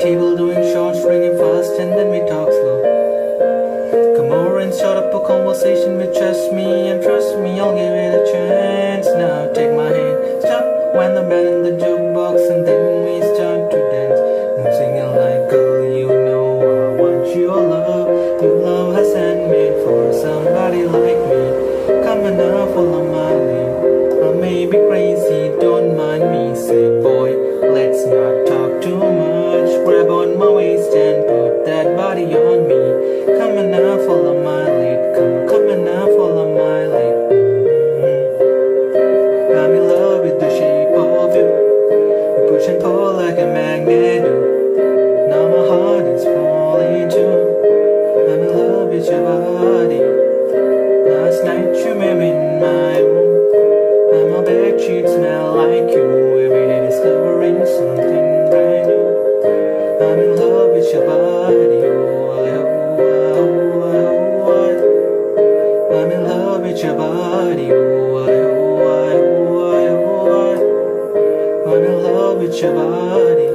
table doing shots, ringing fast, and then we talk slow. Come over and start up a conversation with trust me, and trust me, I'll give it a chance. Now take my hand, stop when the band in the jukebox, and then we start to dance. I'm singing like, girl, you know I want your love. Your love has handmade for somebody like me. Come on now, follow my lead. I may be crazy, don't mind me. Say, boy, let's not talk too much. Grab on my waist and put that body on me. Come on now, follow my lead. Come on now, follow my lead. I'm in love with the shape of you. You push and pull like a magnet do. Now my heart is falling too. I'm in love with your body. Last night you made me in my room, and my bedsheets smell like you. Every day discovering something brand new. I'm in love with your body. I'm in love with your body. I'm in love with your body.